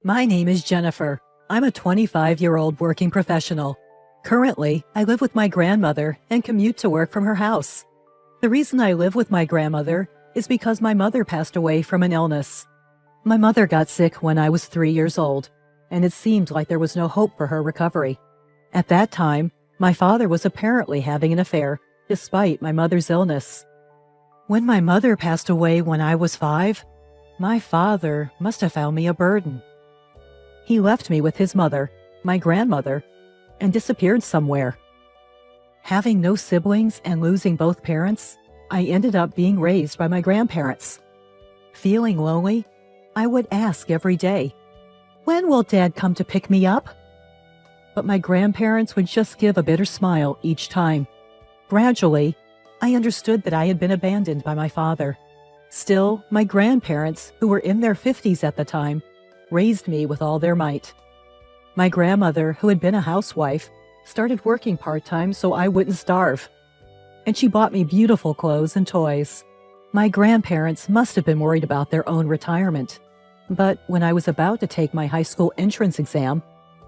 My name is Jennifer. I'm a 25-year-old working professional. Currently, I live with my grandmother and commute to work from her house. The reason I live with my grandmother is because my mother passed away from an illness. My mother got sick when I was 3 years old, and it seemed like there was no hope for her recovery. At that time, my father was apparently having an affair, despite my mother's illness. When my mother passed away when I was 5, my father must have found me a burden. He left me with his mother, my grandmother, and disappeared somewhere. Having no siblings and losing both parents, I ended up being raised by my grandparents. Feeling lonely, I would ask every day, "When will Dad come to pick me up?" But my grandparents would just give a bitter smile each time. Gradually, I understood that I had been abandoned by my father. Still, my grandparents, who were in their 50s at the time, raised me with all their might. My grandmother, who had been a housewife, started working part-time so I wouldn't starve. And she bought me beautiful clothes and toys. My grandparents must have been worried about their own retirement. But when I was about to take my high school entrance exam,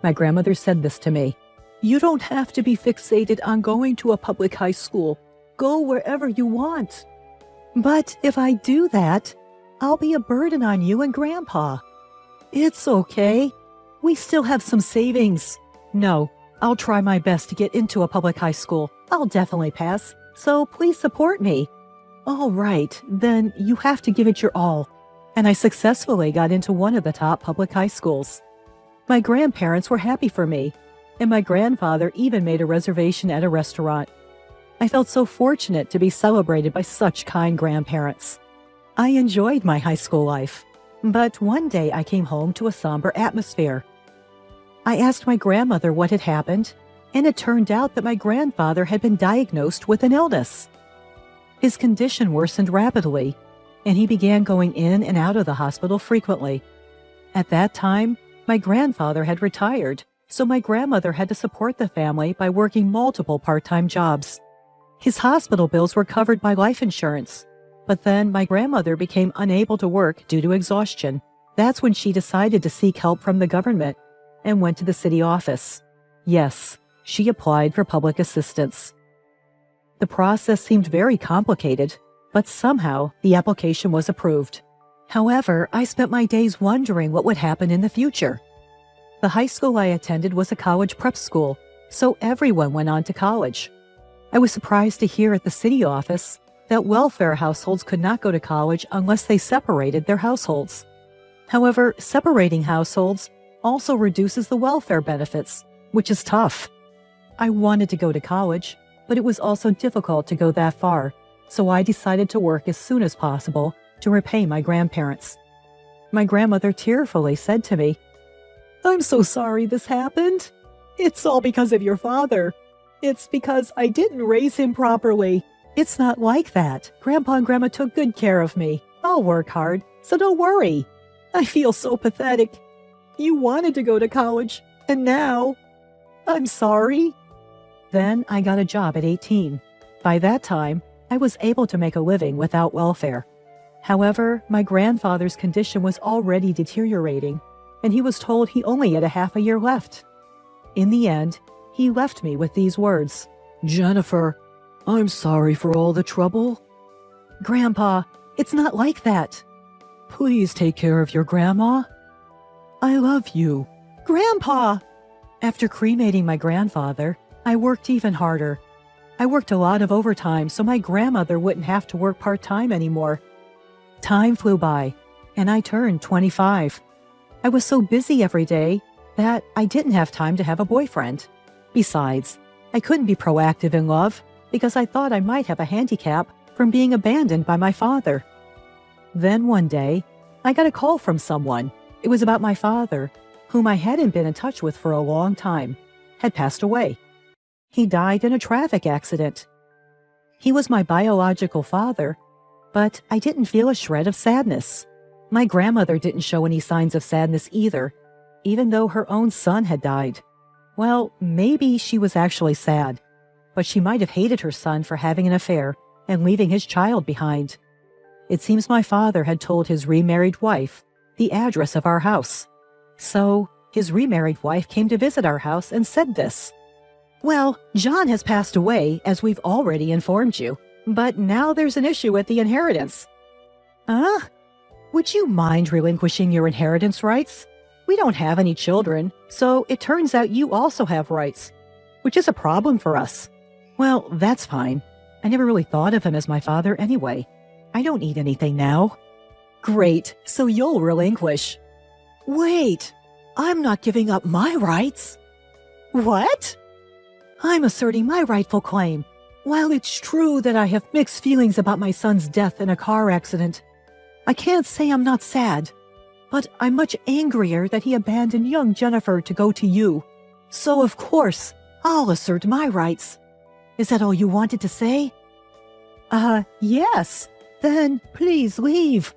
my grandmother said this to me: "You don't have to be fixated on going to a public high school. Go wherever you want." "But if I do that, I'll be a burden on you and Grandpa." "It's okay. We still have some savings." "No, I'll try my best to get into a public high school. I'll definitely pass, so please support me." "All right, then you have to give it your all." And I successfully got into one of the top public high schools. My grandparents were happy for me, and my grandfather even made a reservation at a restaurant. I felt so fortunate to be celebrated by such kind grandparents. I enjoyed my high school life, but one day I came home to a somber atmosphere. I asked my grandmother what had happened, and it turned out that my grandfather had been diagnosed with an illness. His condition worsened rapidly, and he began going in and out of the hospital frequently. At that time, my grandfather had retired, so my grandmother had to support the family by working multiple part-time jobs. His hospital bills were covered by life insurance, but then my grandmother became unable to work due to exhaustion. That's when she decided to seek help from the government and went to the city office. Yes, she applied for public assistance. The process seemed very complicated, but somehow the application was approved. However, I spent my days wondering what would happen in the future. The high school I attended was a college prep school, so everyone went on to college. I was surprised to hear at the city office that welfare households could not go to college unless they separated their households. However, separating households also reduces the welfare benefits, which is tough. I wanted to go to college, but it was also difficult to go that far, so I decided to work as soon as possible to repay my grandparents. My grandmother tearfully said to me, "I'm so sorry this happened. It's all because of your father. It's because I didn't raise him properly." "It's not like that. Grandpa and Grandma took good care of me. I'll work hard, so don't worry." "I feel so pathetic. You wanted to go to college, and now I'm sorry." Then I got a job at 18. By that time, I was able to make a living without welfare. However, my grandfather's condition was already deteriorating, and he was told he only had a half a year left. In the end, he left me with these words: "Jennifer, I'm sorry for all the trouble." "Grandpa, it's not like that." "Please take care of your grandma." "I love you." "Grandpa!" After cremating my grandfather, I worked even harder. I worked a lot of overtime so my grandmother wouldn't have to work part-time anymore. Time flew by, and I turned 25. I was so busy every day that I didn't have time to have a boyfriend. Besides, I couldn't be proactive in love because I thought I might have a handicap from being abandoned by my father. Then one day, I got a call from someone. It was about my father, whom I hadn't been in touch with for a long time, had passed away. He died in a traffic accident. He was my biological father, but I didn't feel a shred of sadness. My grandmother didn't show any signs of sadness either, even though her own son had died. Well, maybe she was actually sad, but she might have hated her son for having an affair and leaving his child behind. It seems my father had told his remarried wife the address of our house. So his remarried wife came to visit our house and said this. Well, John has passed away, as we've already informed you, but now there's an issue with the inheritance. Would you mind relinquishing your inheritance rights? We don't have any children, so it turns out you also have rights, which is a problem for us. Well, that's fine. I never really thought of him as my father anyway. I don't need anything now. Great, so you'll relinquish. Wait, I'm not giving up my rights. What? I'm asserting my rightful claim. While it's true that I have mixed feelings about my son's death in a car accident, I can't say I'm not sad, but I'm much angrier that he abandoned young Jennifer to go to you. So of course, I'll assert my rights. Is that all you wanted to say? Yes. Then please leave.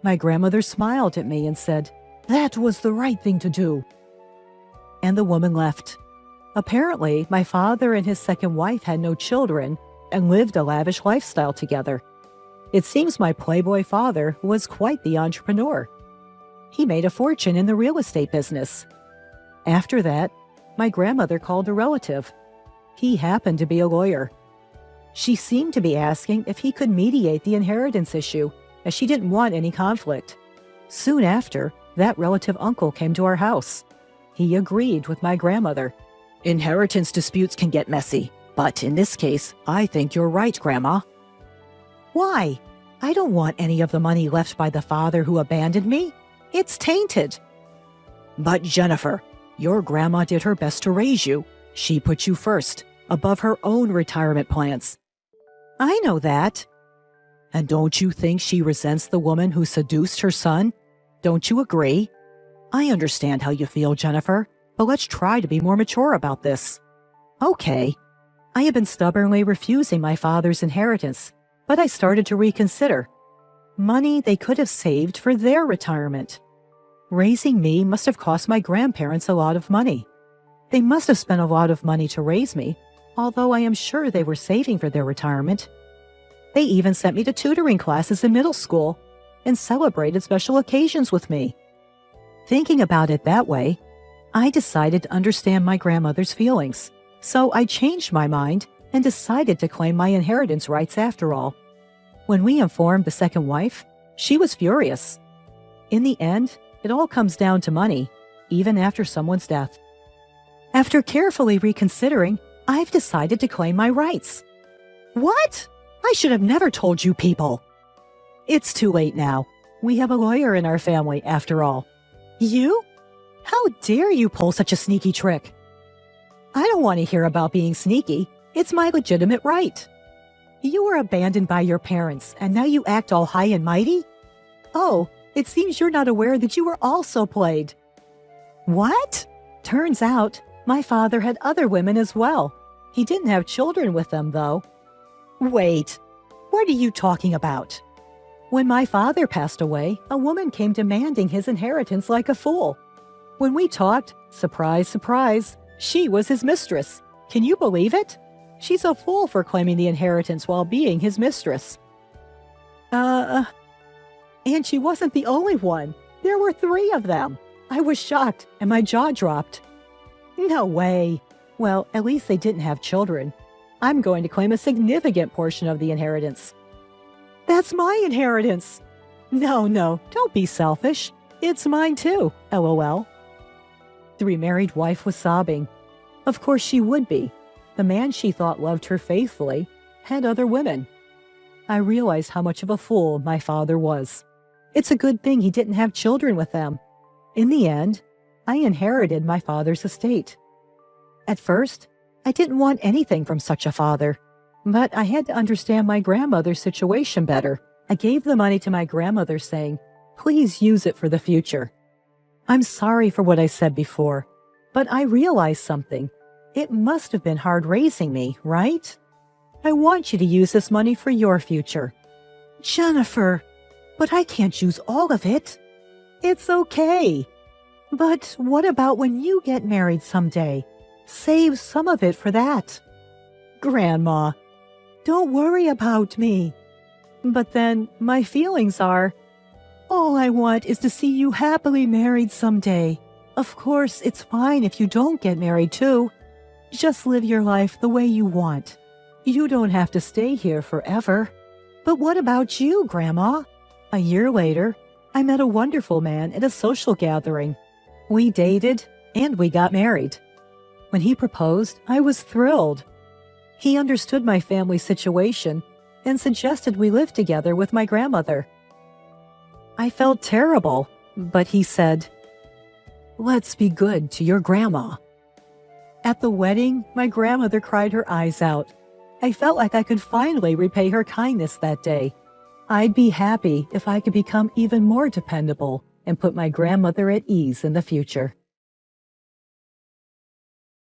My grandmother smiled at me and said, that was the right thing to do. And the woman left. Apparently, my father and his second wife had no children and lived a lavish lifestyle together. It seems my playboy father was quite the entrepreneur. He made a fortune in the real estate business. After that, my grandmother called a relative. He happened to be a lawyer. She seemed to be asking if he could mediate the inheritance issue, as she didn't want any conflict. Soon after, that relative uncle came to our house. He agreed with my grandmother. Inheritance disputes can get messy, but in this case, I think you're right, Grandma. Why? I don't want any of the money left by the father who abandoned me. It's tainted. But Jennifer, your grandma did her best to raise you. She put you first, above her own retirement plans. I know that. And don't you think she resents the woman who seduced her son? Don't you agree? I understand how you feel, Jennifer, but let's try to be more mature about this. Okay. I have been stubbornly refusing my father's inheritance, but I started to reconsider. Money they could have saved for their retirement. Raising me must have cost my grandparents a lot of money. They must have spent a lot of money to raise me, although I am sure they were saving for their retirement. They even sent me to tutoring classes in middle school and celebrated special occasions with me. Thinking about it that way, I decided to understand my grandmother's feelings, so I changed my mind and decided to claim my inheritance rights after all. When we informed the second wife, she was furious. In the end, it all comes down to money, even after someone's death. After carefully reconsidering, I've decided to claim my rights. What? I should have never told you people. It's too late now. We have a lawyer in our family, after all. You? How dare you pull such a sneaky trick? I don't want to hear about being sneaky. It's my legitimate right. You were abandoned by your parents, and now you act all high and mighty? Oh, it seems you're not aware that you were also played. What? Turns out, my father had other women as well. He didn't have children with them, though. Wait, what are you talking about? When my father passed away, a woman came demanding his inheritance like a fool. When we talked, surprise, surprise, she was his mistress. Can you believe it? She's a fool for claiming the inheritance while being his mistress. And she wasn't the only one. There were 3 of them. I was shocked, and my jaw dropped. No way. Well, at least they didn't have children. I'm going to claim a significant portion of the inheritance. That's my inheritance. No, don't be selfish. It's mine too, LOL. The remarried wife was sobbing. Of course she would be. The man she thought loved her faithfully had other women. I realized how much of a fool my father was. It's a good thing he didn't have children with them. In the end, I inherited my father's estate. At first, I didn't want anything from such a father, but I had to understand my grandmother's situation better. I gave the money to my grandmother saying, please use it for the future. I'm sorry for what I said before, but I realized something. It must have been hard raising me, right? I want you to use this money for your future. Jennifer, but I can't use all of it. It's okay. But what about when you get married someday? Save some of it for that. Grandma, don't worry about me. But then my feelings are... All I want is to see you happily married someday. Of course, it's fine if you don't get married too. Just live your life the way you want. You don't have to stay here forever. But what about you, Grandma? A year later, I met a wonderful man at a social gathering. We dated and we got married. When he proposed, I was thrilled. He understood my family situation and suggested we live together with my grandmother. I felt terrible, but he said, "Let's be good to your grandma." At the wedding, my grandmother cried her eyes out. I felt like I could finally repay her kindness that day. I'd be happy if I could become even more dependable and put my grandmother at ease in the future.